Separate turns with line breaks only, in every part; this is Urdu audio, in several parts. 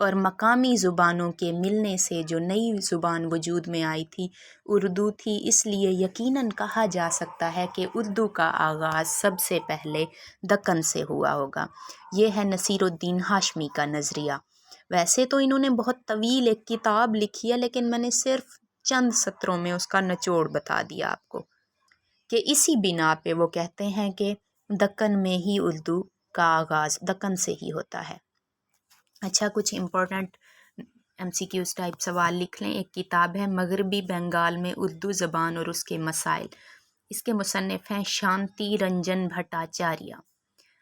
اور مقامی زبانوں کے ملنے سے جو نئی زبان وجود میں آئی تھی اردو تھی، اس لیے یقیناً کہا جا سکتا ہے کہ اردو کا آغاز سب سے پہلے دکن سے ہوا ہوگا۔ یہ ہے نصیر الدین ہاشمی کا نظریہ۔ ویسے تو انہوں نے بہت طویل ایک کتاب لکھی ہے، لیکن میں نے صرف چند سطروں میں اس کا نچوڑ بتا دیا آپ کو، کہ اسی بنا پہ وہ کہتے ہیں کہ دکن میں ہی اردو کا آغاز دکن سے ہی ہوتا ہے۔ اچھا، کچھ امپورٹنٹ MCQs ٹائپ سوال لکھ لیں۔ ایک کتاب ہے مغربی بنگال میں اردو زبان اور اس کے مسائل، اس کے مصنف ہیں شانتی رنجن بھٹاچاریہ۔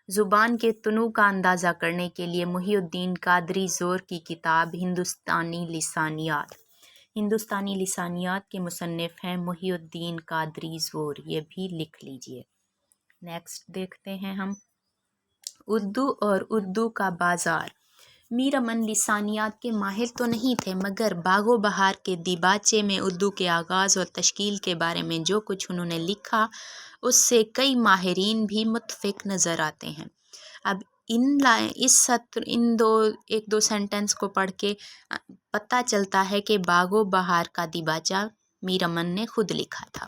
زبان کے تنوع کا اندازہ کرنے کے لیے محی الدین قادری زور کی کتاب ہندوستانی لسانیات۔ ہندوستانی لسانیات کے مصنف ہیں محی الدین قادری زور، یہ بھی لکھ لیجئے۔ نیکسٹ دیکھتے ہیں ہم اردو اور اردو کا بازار۔ میر امن لسانیات کے ماہر تو نہیں تھے، مگر باغ و بہار کے دیباچے میں اردو کے آغاز اور تشکیل کے بارے میں جو کچھ انہوں نے لکھا اس سے کئی ماہرین بھی متفق نظر آتے ہیں۔ اب ایک دو سینٹنس کو پڑھ کے پتہ چلتا ہے کہ باغ و بہار کا دیباچہ میر امن نے خود لکھا تھا۔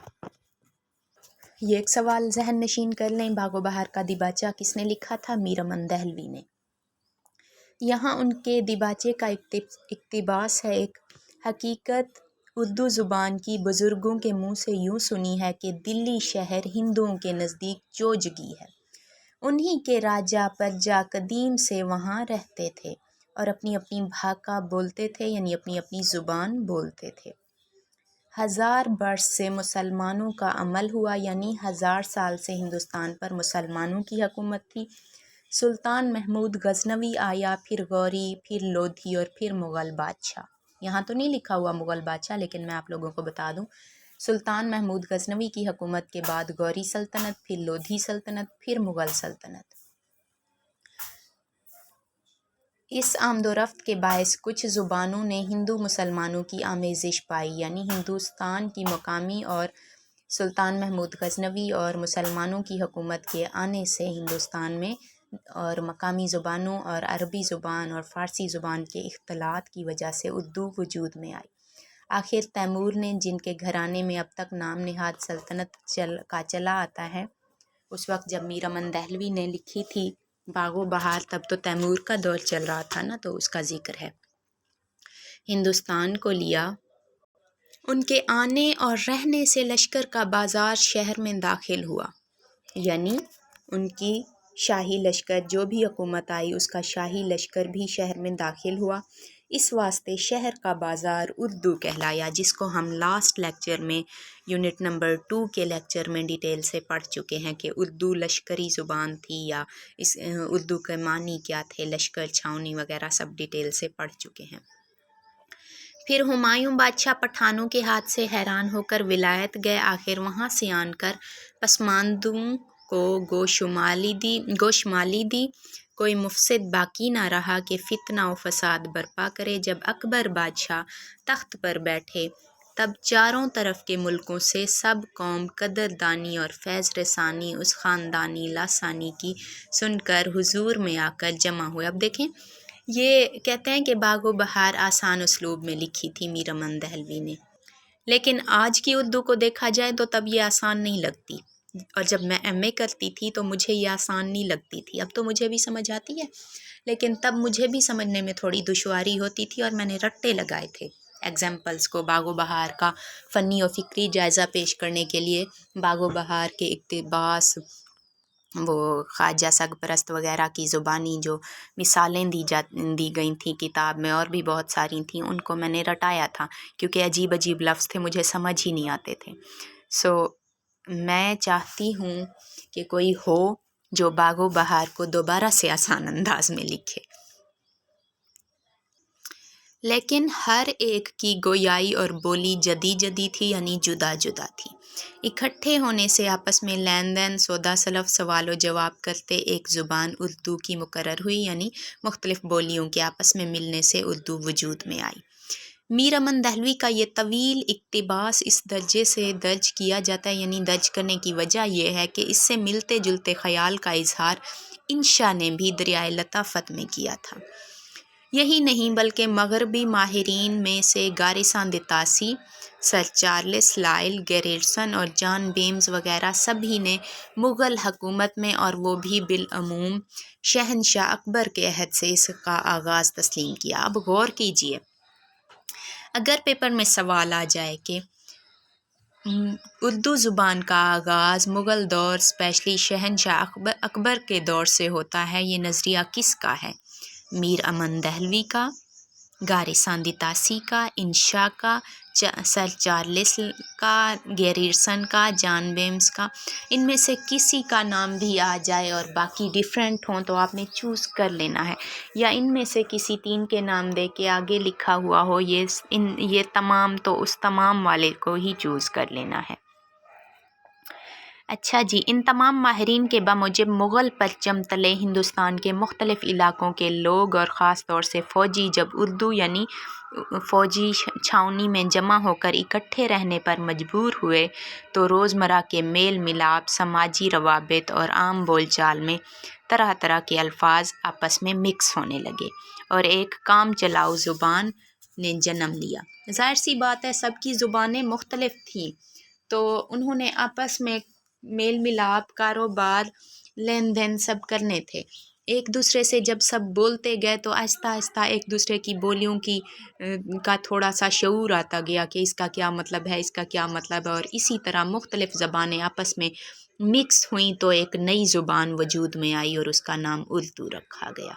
یہ ایک سوال ذہن نشین کر لیں، باغ و بہار کا دیباچہ کس نے لکھا تھا؟ میر امن دہلوی نے۔ یہاں ان کے دیباچے کا اقتباس ہے۔ ایک حقیقت اردو زبان کی بزرگوں کے منہ سے یوں سنی ہے کہ دلی شہر ہندوؤں کے نزدیک چوجگی ہے، انہی کے راجا پرجا قدیم سے وہاں رہتے تھے اور اپنی اپنی بھاشا بولتے تھے، یعنی اپنی اپنی زبان بولتے تھے۔ 1000 برس سے مسلمانوں کا عمل ہوا، یعنی 1000 سال سے ہندوستان پر مسلمانوں کی حکومت تھی۔ سلطان محمود غزنوی آیا، پھر غوری، پھر لودھی اور پھر مغل بادشاہ۔ یہاں تو نہیں لکھا ہوا مغل بادشاہ، لیکن میں آپ لوگوں کو بتا دوں، سلطان محمود غزنوی کی حکومت کے بعد غوری سلطنت، پھر لودھی سلطنت، پھر مغل سلطنت۔ اس آمد و رفت کے باعث کچھ زبانوں نے ہندو مسلمانوں کی آمیزش پائی، یعنی ہندوستان کی مقامی اور سلطان محمود غزنوی اور مسلمانوں کی حکومت کے آنے سے ہندوستان میں اور مقامی زبانوں اور عربی زبان اور فارسی زبان کے اختلاط کی وجہ سے اردو وجود میں آئی۔ آخر تیمور نے، جن کے گھرانے میں اب تک نام نہاد سلطنت کا چلا آتا ہے، اس وقت جب میر امن دہلوی نے لکھی تھی باغ و بہار تب تو تیمور کا دور چل رہا تھا نا، تو اس کا ذکر ہے، ہندوستان کو لیا۔ ان کے آنے اور رہنے سے لشکر کا بازار شہر میں داخل ہوا، یعنی ان کی شاہی لشکر جو بھی حکومت آئی اس کا شاہی لشکر بھی شہر میں داخل ہوا۔ اس واسطے شہر کا بازار اردو کہلایا، جس کو ہم لاسٹ لیکچر میں یونٹ نمبر 2 کے لیکچر میں ڈیٹیل سے پڑھ چکے ہیں کہ اردو لشکری زبان تھی یا اس اردو کے معنی کیا تھے، لشکر چھاؤنی وغیرہ سب ڈیٹیل سے پڑھ چکے ہیں۔ پھر ہمایوں بادشاہ پٹھانوں کے ہاتھ سے حیران ہو کر ولایت گئے، آخر وہاں سے آن کر پسماندوں کو گوشمالی دی، کوئی مفسد باقی نہ رہا کہ فتنہ و فساد برپا کرے۔ جب اکبر بادشاہ تخت پر بیٹھے تب چاروں طرف کے ملکوں سے سب قوم قدردانی اور فیض رسانی اس خاندانی لاسانی کی سن کر حضور میں آ کر جمع ہوئے۔ اب دیکھیں، یہ کہتے ہیں کہ باغ و بہار آسان اسلوب میں لکھی تھی میر امن دہلوی نے، لیکن آج کی اردو کو دیکھا جائے تو تب یہ آسان نہیں لگتی، اور جب میں MA کرتی تھی تو مجھے یہ آسان نہیں لگتی تھی۔ اب تو مجھے بھی سمجھ آتی ہے، لیکن تب مجھے بھی سمجھنے میں تھوڑی دشواری ہوتی تھی، اور میں نے رٹے لگائے تھے ایگزامپلس کو باغ و بہار کا فنی و فکری جائزہ پیش کرنے کے لیے۔ باغ و بہار کے اقتباس، وہ خواجہ سرپرست وغیرہ کی زبانی جو مثالیں دی گئی تھیں کتاب میں، اور بھی بہت ساری تھیں، ان کو میں نے رٹایا تھا کیونکہ عجیب عجیب لفظ تھے، مجھے سمجھ ہی نہیں آتے تھے۔ میں چاہتی ہوں کہ کوئی ہو جو باغ و بہار کو دوبارہ سے آسان انداز میں لکھے، لیکن ہر ایک کی گویائی اور بولی جدی تھی، یعنی جدا جدا تھی۔ اکٹھے ہونے سے آپس میں لین دین، سودا سلف، سوال و جواب کرتے ایک زبان اردو کی مقرر ہوئی، یعنی مختلف بولیوں کے آپس میں ملنے سے اردو وجود میں آئی۔ میر امن دہلوی کا یہ طویل اقتباس اس درجے سے درج کیا جاتا ہے، یعنی درج کرنے کی وجہ یہ ہے کہ اس سے ملتے جلتے خیال کا اظہار انشا نے بھی دریائے لطافت میں کیا تھا۔ یہی نہیں بلکہ مغربی ماہرین میں سے گارسان دتاسی، سر چارلس لائل گیریرسن اور جان بیمز وغیرہ سبھی نے مغل حکومت میں، اور وہ بھی بالعموم شہنشاہ اکبر کے عہد سے، اس کا آغاز تسلیم کیا۔ اب غور کیجئے، اگر پیپر میں سوال آ جائے کہ اردو زبان کا آغاز مغل دور اسپیشلی شہنشاہ اکبر کے دور سے ہوتا ہے، یہ نظریہ کس کا ہے؟ میر امن دہلوی کا، گارسان دتاسی کا، انشا کا، سر چارلس کا، گیریرسن کا، جان بیمز کا؟ ان میں سے کسی کا نام بھی آ جائے اور باقی ڈیفرنٹ ہوں تو آپ نے چوز کر لینا ہے، یا ان میں سے کسی تین کے نام دے کے آگے لکھا ہوا ہو یہ تمام، تو اس تمام والے کو ہی چوز کر لینا ہے۔ اچھا جی، ان تمام ماہرین کے بموجب مغل پرچم تلے ہندوستان کے مختلف علاقوں کے لوگ اور خاص طور سے فوجی جب اردو یعنی فوجی چھاؤنی میں جمع ہو کر اکٹھے رہنے پر مجبور ہوئے تو روزمرہ کے میل ملاپ، سماجی روابط اور عام بول چال میں طرح طرح کے الفاظ آپس میں مکس ہونے لگے اور ایک کام چلاؤ زبان نے جنم لیا۔ ظاہر سی بات ہے، سب کی زبانیں مختلف تھیں تو انہوں نے آپس میں میل ملاپ، کاروبار، لین دین سب کرنے تھے۔ ایک دوسرے سے جب سب بولتے گئے تو آہستہ آہستہ ایک دوسرے کی بولیوں کا تھوڑا سا شعور آتا گیا کہ اس کا کیا مطلب ہے، اس کا کیا مطلب ہے، اور اسی طرح مختلف زبانیں آپس میں مکس ہوئیں تو ایک نئی زبان وجود میں آئی اور اس کا نام اردو رکھا گیا۔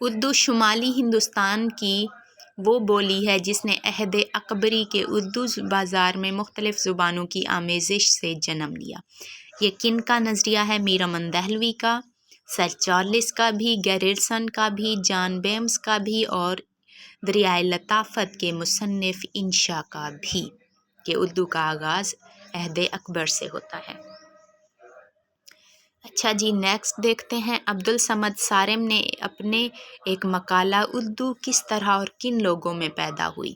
اردو شمالی ہندوستان کی وہ بولی ہے جس نے عہد اکبری کے اردو بازار میں مختلف زبانوں کی آمیزش سے جنم لیا۔ یہ کن کا نظریہ ہے؟ میر امن دہلوی کا، سر چارلس کا بھی، گیریرسن کا بھی، جان بیمز کا بھی، اور دریائے لطافت کے مصنف انشا کا بھی، کہ اردو کا آغاز عہد اکبر سے ہوتا ہے۔ اچھا جی، نیکسٹ دیکھتے ہیں، عبدالصمد سارم نے اپنے ایک مقالہ اردو کس طرح اور کن لوگوں میں پیدا ہوئی،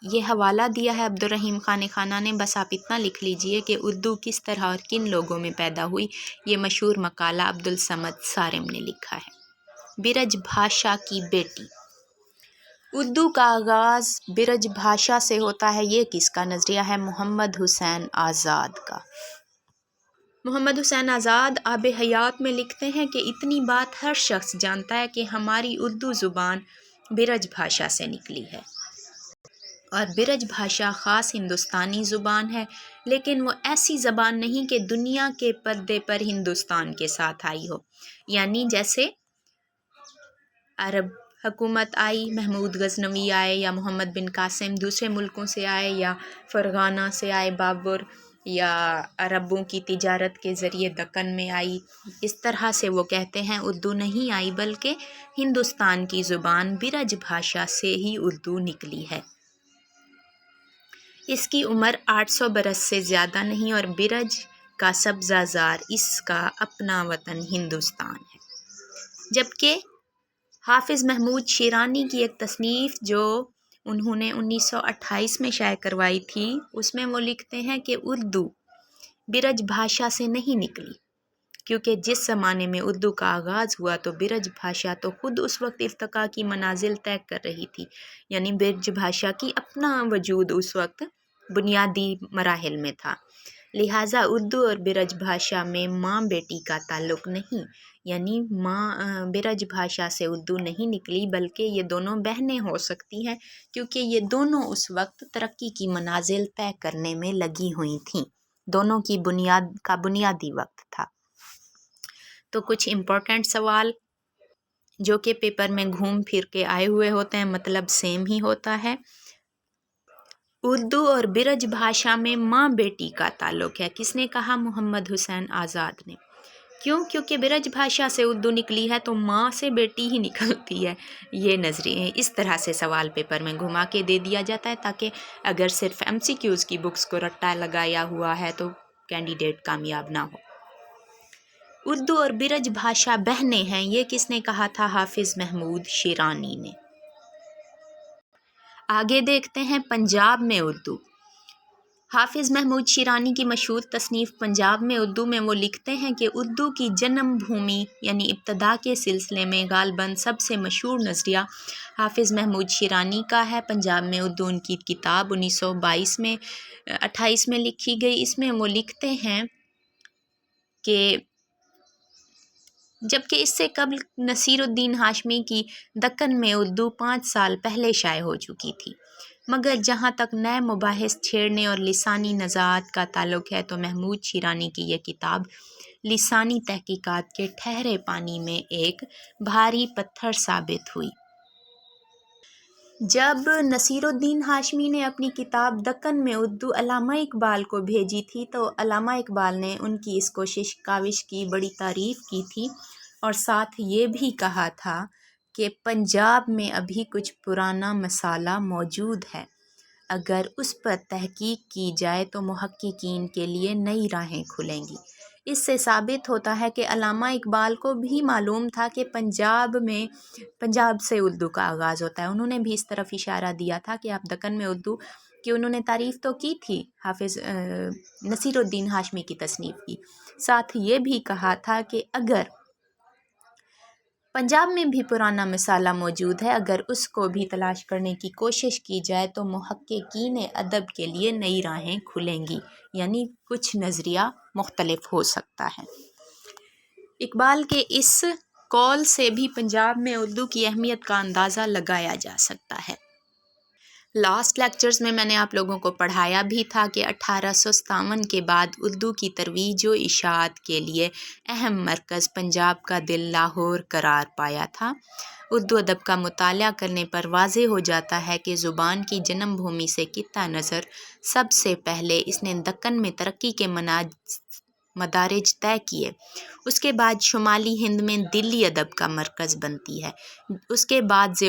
یہ حوالہ دیا ہے عبدالرحیم خانِ نے۔ بس آپ اتنا لکھ لیجئے کہ اردو کس طرح اور کن لوگوں میں پیدا ہوئی، یہ مشہور مقالہ عبدالصمد سارم نے لکھا ہے۔ برج بھاشا کی بیٹی، اردو کا آغاز برج بھاشا سے ہوتا ہے، یہ کس کا نظریہ ہے؟ محمد حسین آزاد کا۔ محمد حسین آزاد آب حیات میں لکھتے ہیں کہ اتنی بات ہر شخص جانتا ہے کہ ہماری اردو زبان برج بھاشا سے نکلی ہے، اور برج بھاشا خاص ہندوستانی زبان ہے، لیکن وہ ایسی زبان نہیں کہ دنیا کے پردے پر ہندوستان کے ساتھ آئی ہو، یعنی جیسے عرب حکومت آئی، محمود غزنوی آئے، یا محمد بن قاسم دوسرے ملکوں سے آئے، یا فرغانہ سے آئے بابر، یا عربوں کی تجارت کے ذریعے دکن میں آئی۔ اس طرح سے وہ کہتے ہیں اردو نہیں آئی، بلکہ ہندوستان کی زبان برج بھاشا سے ہی اردو نکلی ہے۔ اس کی عمر 800 برس سے زیادہ نہیں، اور برج کا سبزہ زار اس کا اپنا وطن ہندوستان ہے۔ جبکہ حافظ محمود شیرانی کی ایک تصنیف جو انہوں نے 1928 میں شائع کروائی تھی، اس میں وہ لکھتے ہیں کہ اردو برج بھاشا سے نہیں نکلی، کیونکہ جس زمانے میں اردو کا آغاز ہوا تو برج بھاشا تو خود اس وقت ارتقاء کی منازل طے کر رہی تھی، یعنی برج بھاشا کی اپنا وجود اس وقت بنیادی مراحل میں تھا، لہٰذا اردو اور برج بھاشا میں ماں بیٹی کا تعلق نہیں، یعنی برج بھاشا سے اردو نہیں نکلی، بلکہ یہ دونوں بہنیں ہو سکتی ہیں، کیونکہ یہ دونوں اس وقت ترقی کی منازل طے کرنے میں لگی ہوئی تھیں، دونوں کی بنیادی وقت تھا۔ تو کچھ امپورٹنٹ سوال جو کہ پیپر میں گھوم پھر کے آئے ہوئے ہوتے ہیں، مطلب سیم ہی ہوتا ہے۔ اردو اور برج بھاشا میں ماں بیٹی کا تعلق ہے، کس نے کہا؟ محمد حسین آزاد نے۔ کیوں؟ کیونکہ برج بھاشا سے اردو نکلی ہے تو ماں سے بیٹی ہی نکلتی ہے، یہ نظریہ اس طرح سے سوال پیپر میں گھما کے دے دیا جاتا ہے تاکہ اگر صرف MCQs کی بکس کو رٹا لگایا ہوا ہے تو کینڈیڈیٹ کامیاب نہ ہو۔ اردو اور برج بھاشا بہنیں ہیں، یہ کس نے کہا تھا؟ حافظ محمود شیرانی نے۔ آگے دیکھتے ہیں پنجاب میں اردو۔ حافظ محمود شیرانی کی مشہور تصنیف پنجاب میں اردو میں وہ لکھتے ہیں کہ اردو کی جنم بھومی یعنی ابتدا کے سلسلے میں غالباً سب سے مشہور نظریہ حافظ محمود شیرانی کا ہے۔ پنجاب میں اردو ان کی کتاب 1928 میں لکھی گئی۔ اس میں وہ لکھتے ہیں کہ جبکہ اس سے قبل نصیر الدین ہاشمی کی دکن میں اردو 5 سال پہلے شائع ہو چکی تھی، مگر جہاں تک نئے مباحث چھیڑنے اور لسانی نزاعات کا تعلق ہے تو محمود شیرانی کی یہ کتاب لسانی تحقیقات کے ٹھہرے پانی میں ایک بھاری پتھر ثابت ہوئی۔ جب نصیر الدین ہاشمی نے اپنی کتاب دکن میں اردو علامہ اقبال کو بھیجی تھی تو علامہ اقبال نے ان کی اس کاوش کی بڑی تعریف کی تھی اور ساتھ یہ بھی کہا تھا کہ پنجاب میں ابھی کچھ پرانا مسالہ موجود ہے، اگر اس پر تحقیق کی جائے تو محققین کے لیے نئی راہیں کھلیں گی۔ اس سے ثابت ہوتا ہے کہ علامہ اقبال کو بھی معلوم تھا کہ پنجاب سے اردو کا آغاز ہوتا ہے۔ انہوں نے بھی اس طرف اشارہ دیا تھا کہ آپ دکن میں اردو کی انہوں نے تعریف تو کی تھی حافظ نصیر الدین ہاشمی کی تصنیف کی، ساتھ یہ بھی کہا تھا کہ اگر پنجاب میں بھی پرانا مسالہ موجود ہے، اگر اس کو بھی تلاش کرنے کی کوشش کی جائے تو محققین ادب کے لیے نئی راہیں کھلیں گی، یعنی کچھ نظریہ مختلف ہو سکتا ہے۔ اقبال کے اس قول سے بھی پنجاب میں اردو کی اہمیت کا اندازہ لگایا جا سکتا ہے۔ لاسٹ لیکچرز میں نے آپ لوگوں کو پڑھایا بھی تھا کہ 1857 کے بعد اردو کی ترویج و اشاعت کے لیے اہم مرکز پنجاب کا دل لاہور قرار پایا تھا۔ اردو ادب کا مطالعہ کرنے پر واضح ہو جاتا ہے کہ زبان کی جنم بھومی سے قطع نظر سب سے پہلے اس نے دکن میں ترقی کے مدارج طے کیے، اس کے بعد شمالی ہند میں دلی ادب کا مرکز بنتی ہے، اس کے بعد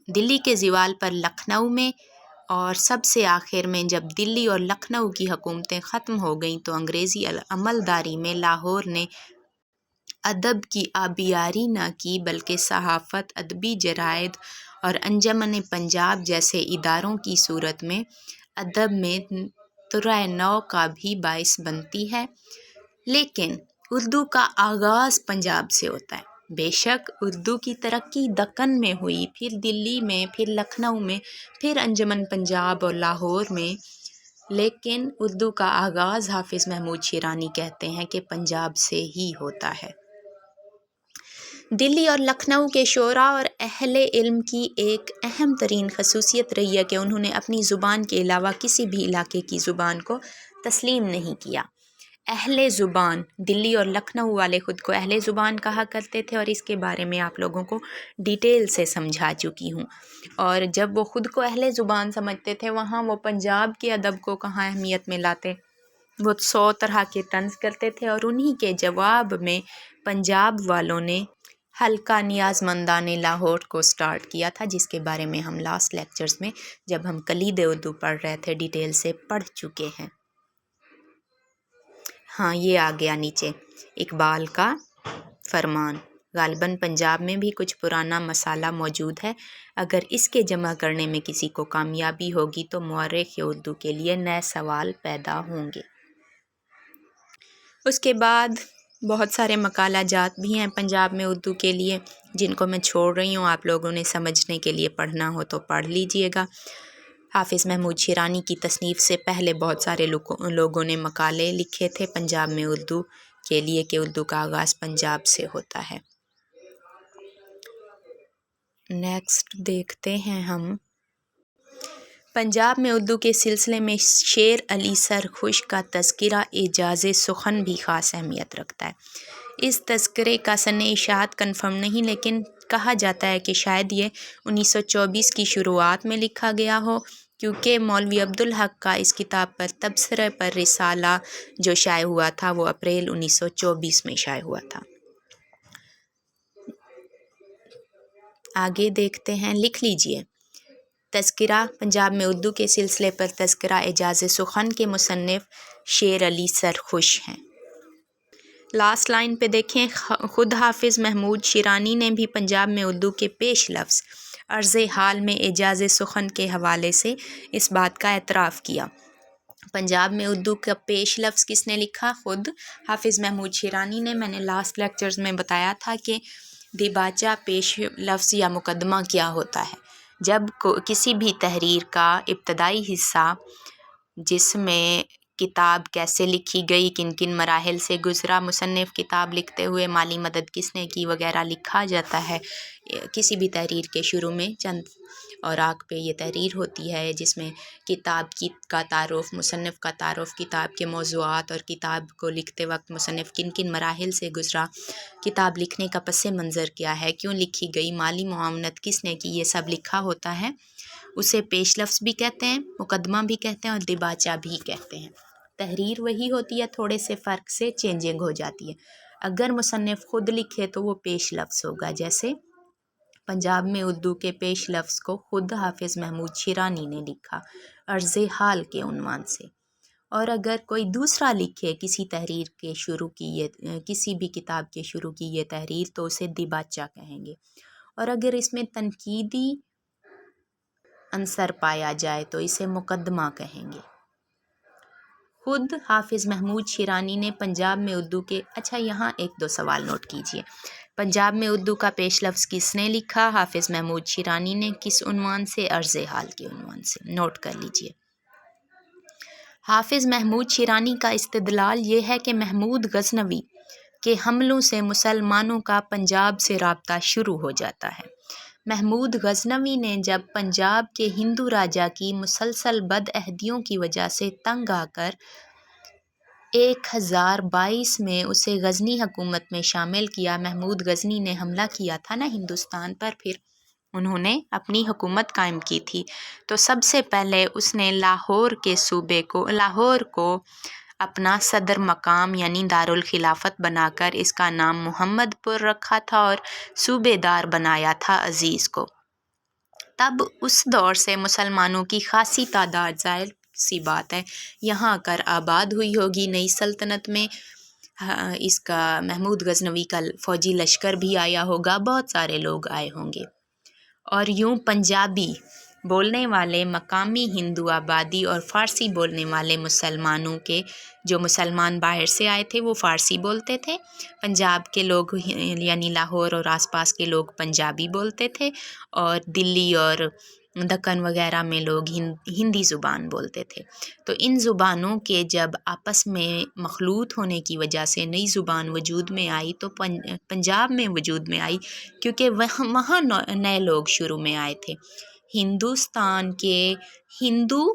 دلی کے زوال پر لکھنؤ میں، اور سب سے آخر میں جب دلی اور لکھنؤ کی حکومتیں ختم ہو گئیں تو انگریزی عملداری میں لاہور نے ادب کی آبیاری نہ کی بلکہ صحافت، ادبی جرائد اور انجمن پنجاب جیسے اداروں کی صورت میں ادب میں طرح نو کا بھی باعث بنتی ہے۔ لیکن اردو کا آغاز پنجاب سے ہوتا ہے۔ بے شک اردو کی ترقی دکن میں ہوئی، پھر دلی میں، پھر لکھنؤ میں، پھر انجمن پنجاب اور لاہور میں، لیکن اردو کا آغاز حافظ محمود شیرانی کہتے ہیں کہ پنجاب سے ہی ہوتا ہے۔ دلی اور لکھنؤ کے شعراء اور اہل علم کی ایک اہم ترین خصوصیت رہی ہے کہ انہوں نے اپنی زبان کے علاوہ کسی بھی علاقے کی زبان کو تسلیم نہیں کیا۔ اہل زبان، دلی اور لکھنؤ والے خود کو اہل زبان کہا کرتے تھے اور اس کے بارے میں آپ لوگوں کو ڈیٹیل سے سمجھا چکی ہوں، اور جب وہ خود کو اہل زبان سمجھتے تھے وہاں وہ پنجاب کے ادب کو کہاں اہمیت میں لاتے، وہ 100 طرح کے طنز کرتے تھے، اور انہی کے جواب میں پنجاب والوں نے حلقہ نیاز مندان لاہور کو سٹارٹ کیا تھا، جس کے بارے میں ہم لاسٹ لیکچرز میں جب ہم کلید اردو پڑھ رہے تھے ڈیٹیل سے پڑھ چکے ہیں۔ ہاں، یہ آ گیا نیچے اقبال کا فرمان، غالباً پنجاب میں بھی کچھ پرانا مسالہ موجود ہے، اگر اس کے جمع کرنے میں کسی کو کامیابی ہوگی تو مورخ اردو کے لیے نئے سوال پیدا ہوں گے۔ اس کے بعد بہت سارے مقالہ جات بھی ہیں پنجاب میں اردو کے لیے، جن کو میں چھوڑ رہی ہوں، آپ لوگوں نے سمجھنے کے لیے پڑھنا ہو تو پڑھ لیجئے گا۔ حافظ محمود شیرانی کی تصنیف سے پہلے بہت سارے لوگوں نے مقالے لکھے تھے پنجاب میں اردو کے لیے کہ اردو کا آغاز پنجاب سے ہوتا ہے۔ نیکسٹ دیکھتے ہیں ہم پنجاب میں اردو کے سلسلے میں شیر علی سرخوش کا تذکرہ اعجاز سخن بھی خاص اہمیت رکھتا ہے۔ اس تذکرے کا سن اشاعت کنفرم نہیں، لیکن کہا جاتا ہے کہ شاید یہ 1924 کی شروعات میں لکھا گیا ہو، کیونکہ مولوی عبدالحق کا اس کتاب پر تبصرہ پر رسالہ جو شائع ہوا تھا وہ اپریل 1924 میں شائع ہوا تھا۔ آگے دیکھتے ہیں، لکھ لیجئے۔ تذکرہ پنجاب میں اردو کے سلسلے پر تذکرہ اعجاز سخن کے مصنف شیر علی سرخوش ہیں۔ لاسٹ لائن پہ دیکھیں، خود حافظ محمود شیرانی نے بھی پنجاب میں اردو کے پیش لفظ عرض حال میں اعجاز سخن کے حوالے سے اس بات کا اعتراف کیا۔ پنجاب میں اردو کا پیش لفظ کس نے لکھا؟ خود حافظ محمود شیرانی نے۔ میں نے لاسٹ لیکچرز میں بتایا تھا کہ دیباچہ پیش لفظ یا مقدمہ کیا ہوتا ہے۔ جب کسی بھی تحریر کا ابتدائی حصہ، جس میں کتاب کیسے لکھی گئی، کن کن مراحل سے گزرا، مصنف کتاب لکھتے ہوئے مالی مدد کس نے کی وغیرہ لکھا جاتا ہے، کسی بھی تحریر کے شروع میں چند اوراق پہ یہ تحریر ہوتی ہے جس میں کتاب کا تعارف، مصنف کا تعارف، کتاب کے موضوعات اور کتاب کو لکھتے وقت مصنف کن کن مراحل سے گزرا، کتاب لکھنے کا پس منظر کیا ہے، کیوں لکھی گئی، مالی معاونت کس نے کی، یہ سب لکھا ہوتا ہے۔ اسے پیش لفظ بھی کہتے ہیں، مقدمہ بھی کہتے ہیں اور دیباچہ بھی کہتے ہیں۔ تحریر وہی ہوتی ہے، تھوڑے سے فرق سے چینجنگ ہو جاتی ہے۔ اگر مصنف خود لکھے تو وہ پیش لفظ ہوگا، جیسے پنجاب میں اردو کے پیش لفظ کو خود حافظ محمود شیرانی نے لکھا عرض حال کے عنوان سے۔ اور اگر کوئی دوسرا لکھے کسی تحریر کے شروع کی کسی بھی کتاب کے شروع کی یہ تحریر تو اسے دیباچہ کہیں گے، اور اگر اس میں تنقیدی عنصر پایا جائے تو اسے مقدمہ کہیں گے۔ خود حافظ محمود شیرانی نے پنجاب میں اردو کے یہاں ایک دو سوال نوٹ کیجئے۔ پنجاب میں اردو کا پیش لفظ کس نے لکھا؟ حافظ محمود شیرانی نے۔ کس عنوان سے؟ عرض حال کے عنوان سے۔ نوٹ کر لیجئے۔ حافظ محمود شیرانی کا استدلال یہ ہے کہ محمود غزنوی کے حملوں سے مسلمانوں کا پنجاب سے رابطہ شروع ہو جاتا ہے۔ محمود غزنوی نے جب پنجاب کے ہندو راجا کی مسلسل بدعہدیوں کی وجہ سے تنگ آ کر 1022 میں اسے غزنی حکومت میں شامل کیا، محمود غزنی نے حملہ کیا تھا نا ہندوستان پر، پھر انہوں نے اپنی حکومت قائم کی تھی، تو سب سے پہلے اس نے لاہور کو اپنا صدر مقام یعنی دارالخلافت بنا کر اس کا نام محمد پور رکھا تھا اور صوبے دار بنایا تھا عزیز کو۔ تب اس دور سے مسلمانوں کی خاصی تعداد، ظاہر سی بات ہے، یہاں آ کر آباد ہوئی ہوگی۔ نئی سلطنت میں اس کا محمود غزنوی کا فوجی لشکر بھی آیا ہوگا، بہت سارے لوگ آئے ہوں گے، اور یوں پنجابی بولنے والے مقامی ہندو آبادی اور فارسی بولنے والے مسلمانوں کے، جو مسلمان باہر سے آئے تھے وہ فارسی بولتے تھے، پنجاب کے لوگ یعنی لاہور اور آس پاس کے لوگ پنجابی بولتے تھے، اور دلی اور دکن وغیرہ میں لوگ ہندی زبان بولتے تھے۔ تو ان زبانوں کے جب آپس میں مخلوط ہونے کی وجہ سے نئی زبان وجود میں آئی تو پنجاب میں وجود میں آئی، کیونکہ وہاں نئے لوگ شروع میں آئے تھے۔ ہندوستان کے ہندو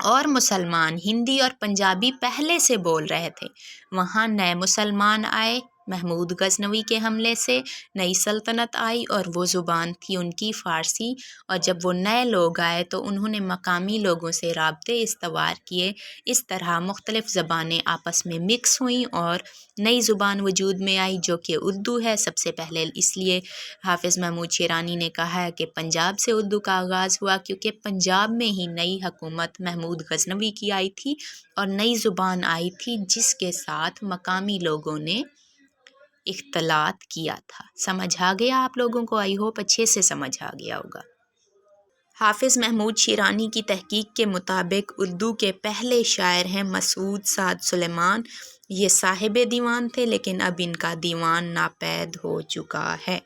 اور مسلمان ہندی اور پنجابی پہلے سے بول رہے تھے، وہاں نئے مسلمان آئے، محمود غزنوی کے حملے سے نئی سلطنت آئی اور وہ زبان تھی ان کی فارسی، اور جب وہ نئے لوگ آئے تو انہوں نے مقامی لوگوں سے رابطے استوار کیے، اس طرح مختلف زبانیں آپس میں مکس ہوئیں اور نئی زبان وجود میں آئی جو کہ اردو ہے سب سے پہلے۔ اس لیے حافظ محمود شیرانی نے کہا ہے کہ پنجاب سے اردو کا آغاز ہوا، کیونکہ پنجاب میں ہی نئی حکومت محمود غزنوی کی آئی تھی اور نئی زبان آئی تھی جس کے ساتھ مقامی لوگوں نے اختلاط کیا تھا۔ سمجھ آ گیا آپ لوگوں کو؟ آئی ہوپ اچھے سے سمجھ آ گیا ہوگا۔ حافظ محمود شیرانی کی تحقیق کے مطابق اردو کے پہلے شاعر ہیں مسعود سعد سلیمان۔ یہ صاحب دیوان تھے لیکن اب ان کا دیوان ناپید ہو چکا ہے۔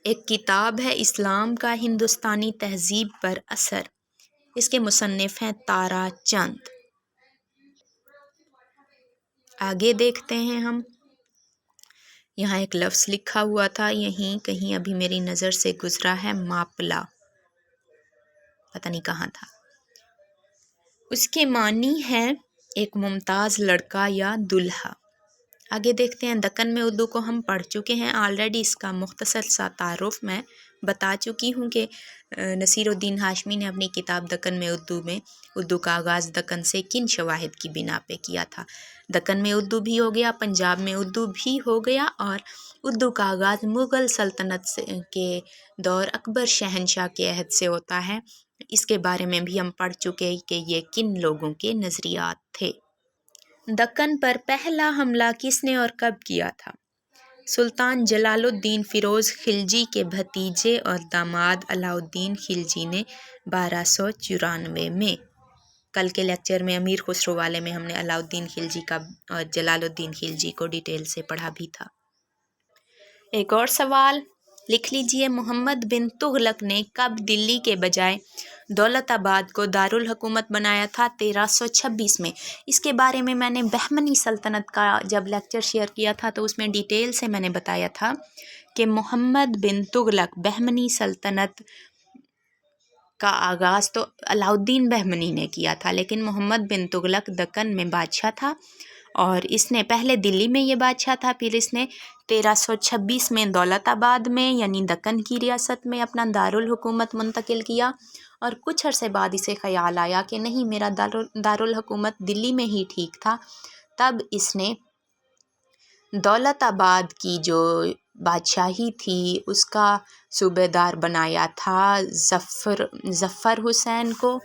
ایک کتاب ہے اسلام کا ہندوستانی تہذیب پر اثر، اس کے مصنف ہیں تارا چند۔ آگے دیکھتے ہیں ہم، یہاں ایک لفظ لکھا ہوا تھا، یہیں کہیں ابھی میری نظر سے گزرا ہے، ماپلا، پتہ نہیں کہاں تھا۔ اس کے معنی ہے ایک ممتاز لڑکا یا دلہا۔ آگے دیکھتے ہیں، دکن میں اردو کو ہم پڑھ چکے ہیں آلریڈی، اس کا مختصر سا تعارف میں بتا چکی ہوں کہ نصیر الدین ہاشمی نے اپنی کتاب دکن میں اردو کا آغاز دکن سے کن شواہد کی بنا پہ کیا تھا۔ دکن میں اردو بھی ہو گیا، پنجاب میں اردو بھی ہو گیا، اور اردو کا آغاز مغل سلطنت کے دور اکبر شہنشاہ کے عہد سے ہوتا ہے۔ اس کے بارے میں بھی ہم پڑھ چکے کہ یہ کن لوگوں کے نظریات تھے۔ دکن پر پہلا حملہ کس نے اور کب کیا تھا؟ سلطان جلال الدین فیروز خلجی کے بھتیجے اور داماد علاء الدین خلجی نے 1294 میں، کل کے لیکچر میں امیر خسرو والے میں ہم نے علاء الدین خلجی کا اور جلال الدین خلجی کو ڈیٹیل سے پڑھا بھی تھا۔ ایک اور سوال لکھ لیجئے، محمد بن تغلق نے کب دلی کے بجائے دولت آباد کو دارالحکومت بنایا تھا؟ 1326 میں۔ اس کے بارے میں نے بہمنی سلطنت کا جب لیکچر شیئر کیا تھا تو اس میں ڈیٹیل سے میں نے بتایا تھا کہ محمد بن تغلق بہمنی سلطنت کا آغاز تو علاء الدین بہمنی نے کیا تھا، لیکن محمد بن تغلق دکن میں بادشاہ تھا اور اس نے پہلے دلی میں یہ بادشاہ تھا، پھر اس نے 1326 میں دولت آباد میں یعنی دکن کی ریاست میں اپنا دارالحکومت منتقل کیا، اور کچھ عرصے بعد اسے خیال آیا کہ نہیں، میرا دارالحکومت دلی میں ہی ٹھیک تھا۔ تب اس نے دولت آباد کی جو بادشاہی تھی اس کا صوبے دار بنایا تھا ظفر حسین کو،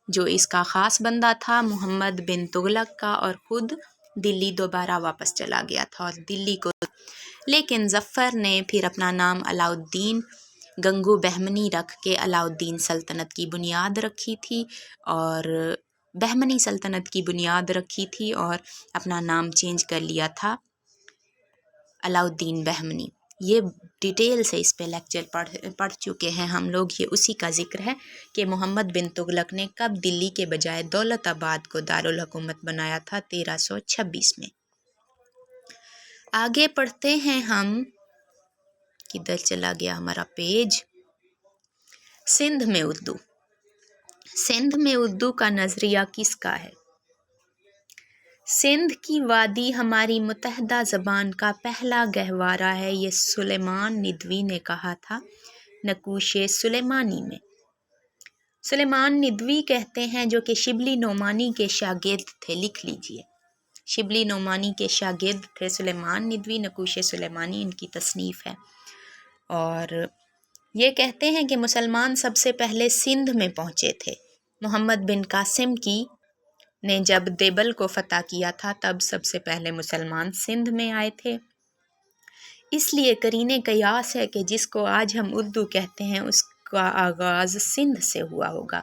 جو اس کا خاص بندہ تھا محمد بن تغلق کا، اور خود دلی دوبارہ واپس چلا گیا تھا اور دلی کو، لیکن ظفر نے پھر اپنا نام علاء الدین گنگو بہمنی رکھ کے علاء الدین سلطنت کی بنیاد رکھی تھی، اور بہمنی سلطنت کی بنیاد رکھی تھی اور اپنا نام چینج کر لیا تھا علاء الدین بہمنی۔ یہ ڈیٹیل سے اس پہ لیکچر پڑھ چکے ہیں ہم لوگ، یہ اسی کا ذکر ہے کہ محمد بن تغلق نے کب دلی کے بجائے دولت آباد کو دارالحکومت بنایا تھا؟ 1326 میں۔ آگے پڑھتے ہیں ہم، کدھر چلا گیا ہمارا پیج، سندھ میں اردو۔ سندھ میں اردو کا نظریہ کس کا ہے؟ سندھ کی وادی ہماری متحدہ زبان کا پہلا گہوارہ ہے، یہ سلیمان ندوی نے کہا تھا نقوش سلیمانی میں۔ سلیمان ندوی کہتے ہیں، جو کہ شبلی نعمانی کے شاگرد تھے، لکھ لیجئے، شبلی نعمانی کے شاگرد تھے سلیمان ندوی، نقوش سلیمانی ان کی تصنیف ہے، اور یہ کہتے ہیں کہ مسلمان سب سے پہلے سندھ میں پہنچے تھے۔ محمد بن قاسم نے جب دیبل کو فتح کیا تھا تب سب سے پہلے مسلمان سندھ میں آئے تھے، اس لیے قرینِ قیاس ہے کہ جس کو آج ہم اردو کہتے ہیں اس کا آغاز سندھ سے ہوا ہوگا،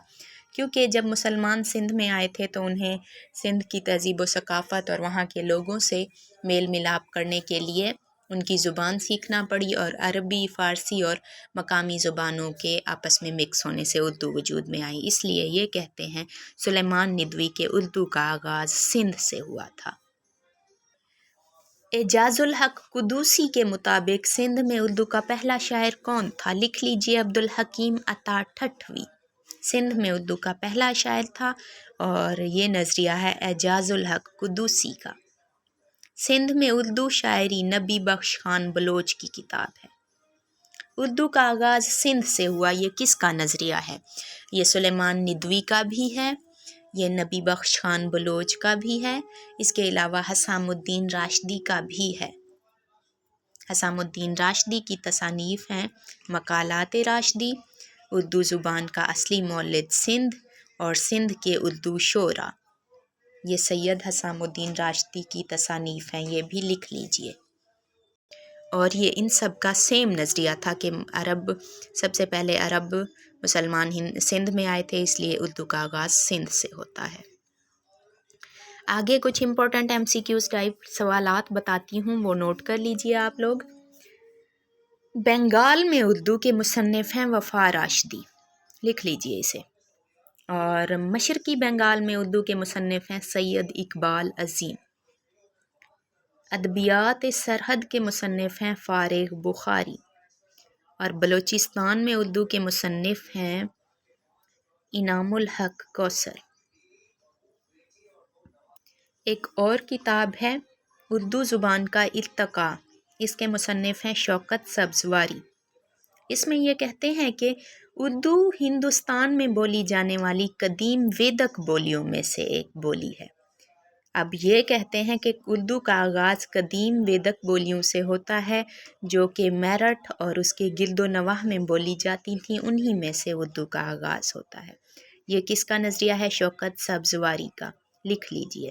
کیونکہ جب مسلمان سندھ میں آئے تھے تو انہیں سندھ کی تہذیب و ثقافت اور وہاں کے لوگوں سے میل ملاپ کرنے کے لیے ان کی زبان سیکھنا پڑی، اور عربی، فارسی اور مقامی زبانوں کے آپس میں مکس ہونے سے اردو وجود میں آئی، اس لیے یہ کہتے ہیں سلیمان ندوی کے اردو کا آغاز سندھ سے ہوا تھا۔ اعجاز الحق قدوسی کے مطابق سندھ میں اردو کا پہلا شاعر کون تھا؟ لکھ لیجئے، عبدالحکیم عطا ٹھٹوی سندھ میں اردو کا پہلا شاعر تھا، اور یہ نظریہ ہے اعجاز الحق قدوسی کا۔ سندھ میں اردو شاعری نبی بخش خان بلوچ کی کتاب ہے۔ اردو کا آغاز سندھ سے ہوا، یہ کس کا نظریہ ہے؟ یہ سلیمان ندوی کا بھی ہے، یہ نبی بخش خان بلوچ کا بھی ہے، اس کے علاوہ حسام الدین راشدی کا بھی ہے۔ حسام الدین راشدی کی تصانیف ہیں مقالات راشدی، اردو زبان کا اصلی مولد سندھ، اور سندھ کے اردو شعراء، یہ سید حسام الدین راشدی کی تصانیف ہیں، یہ بھی لکھ لیجئے۔ اور یہ ان سب کا سیم نظریہ تھا کہ سب سے پہلے عرب مسلمان سندھ میں آئے تھے، اس لیے اردو کا آغاز سندھ سے ہوتا ہے۔ آگے کچھ امپورٹنٹ MCQs ٹائپ سوالات بتاتی ہوں، وہ نوٹ کر لیجئے آپ لوگ۔ بنگال میں اردو کے مصنف ہیں وفا راشدی، لکھ لیجئے اسے، اور مشرقی بنگال میں اردو کے مصنف ہیں سید اقبال عظیم۔ ادبیات سرحد کے مصنف ہیں فارغ بخاری، اور بلوچستان میں اردو کے مصنف ہیں انعام الحق کوثر۔ ایک اور کتاب ہے اردو زبان کا ارتقاء، اس کے مصنف ہیں شوکت سبزواری۔ اس میں یہ کہتے ہیں کہ اردو ہندوستان میں بولی جانے والی قدیم ویدک بولیوں میں سے ایک بولی ہے۔ اب یہ کہتے ہیں کہ اردو کا آغاز قدیم ویدک بولیوں سے ہوتا ہے جو کہ میرٹھ اور اس کے گرد و نواح میں بولی جاتی تھیں، انہی میں سے اردو کا آغاز ہوتا ہے۔ یہ کس کا نظریہ ہے؟ شوکت سبزواری کا، لکھ لیجئے۔